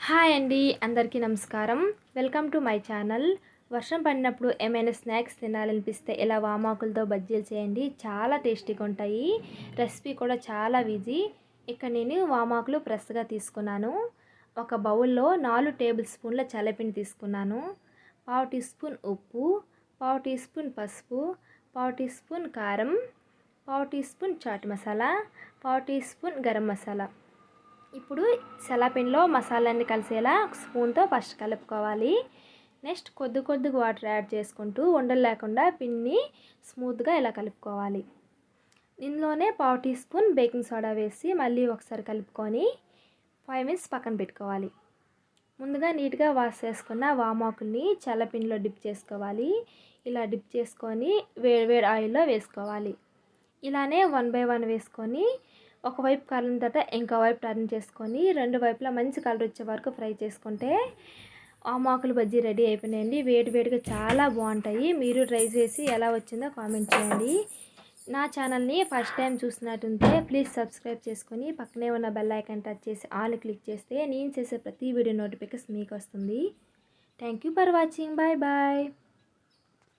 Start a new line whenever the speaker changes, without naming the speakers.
Hi అండి, అందరికీ నమస్కారం. Welcome to my channel. వర్షం పడినప్పుడు ఏమైనా స్నాక్స్ తినాలనిపిస్తే ఇలా వామాకులతో బజ్జీలు చేయండి. చాలా టేస్టీగా ఉంటాయి. రెసిపీ కూడా చాలా ఈజీ. ఇక్కడ నేను వామాకులు ఫ్రెష్గా తీసుకున్నాను. ఒక బౌల్లో 4 టేబుల్ స్పూన్ల చల్లపిండి తీసుకున్నాను. 1/2 టీ స్పూన్ ఉప్పు, 1/2 టీ స్పూన్ పసుపు, 1/2 టీ స్పూన్ కారం, 1/2 teaspoon chaat masala, 1/2 teaspoon garam masala. ఇప్పుడు శనగపిండిలో మసాలాన్ని కలిసేలా స్పూన్తో ఫస్ట్ కలుపుకోవాలి. నెక్స్ట్ కొద్దిగా వాటర్ యాడ్ చేసుకుంటూ ఉండలు లేకుండా పిండిని స్మూత్గా ఇలా కలుపుకోవాలి. ఇందులోనే 1/2 టీ స్పూన్ బేకింగ్ సోడా వేసి మళ్ళీ ఒకసారి కలుపుకొని 5 మినిట్స్ పక్కన పెట్టుకోవాలి. ముందుగా నీట్గా వాష్ చేసుకున్న వామాకుల్ని చల్లపిండిలో డిప్ చేసుకోవాలి. ఇలా డిప్ చేసుకొని వేడి ఆయిల్లో వేసుకోవాలి. ఇలానే 1 బై 1 వేసుకొని ఒకవైపు కాలిన తర్వాత ఇంకో వైపు టర్న్ చేసుకొని 2 వైపులా మంచి కలర్ వచ్చే వరకు ఫ్రై చేసుకుంటే వామాకుల బజ్జీ రెడీ అయిపోయినాయండి. వేడిగా చాలా బాగుంటాయి. మీరు ట్రై చేసి ఎలా వచ్చిందో కామెంట్ చేయండి. నా ఛానల్ని ఫస్ట్ టైం చూసినట్టుంటే ప్లీజ్ సబ్స్క్రైబ్ చేసుకొని పక్కనే ఉన్న బెల్ ఐకాన్ టచ్ చేసి ఆల్ క్లిక్ చేస్తే నేను చేసే ప్రతి వీడియో నోటిఫికేషన్ మీకు వస్తుంది. Thank you for watching. Bye bye.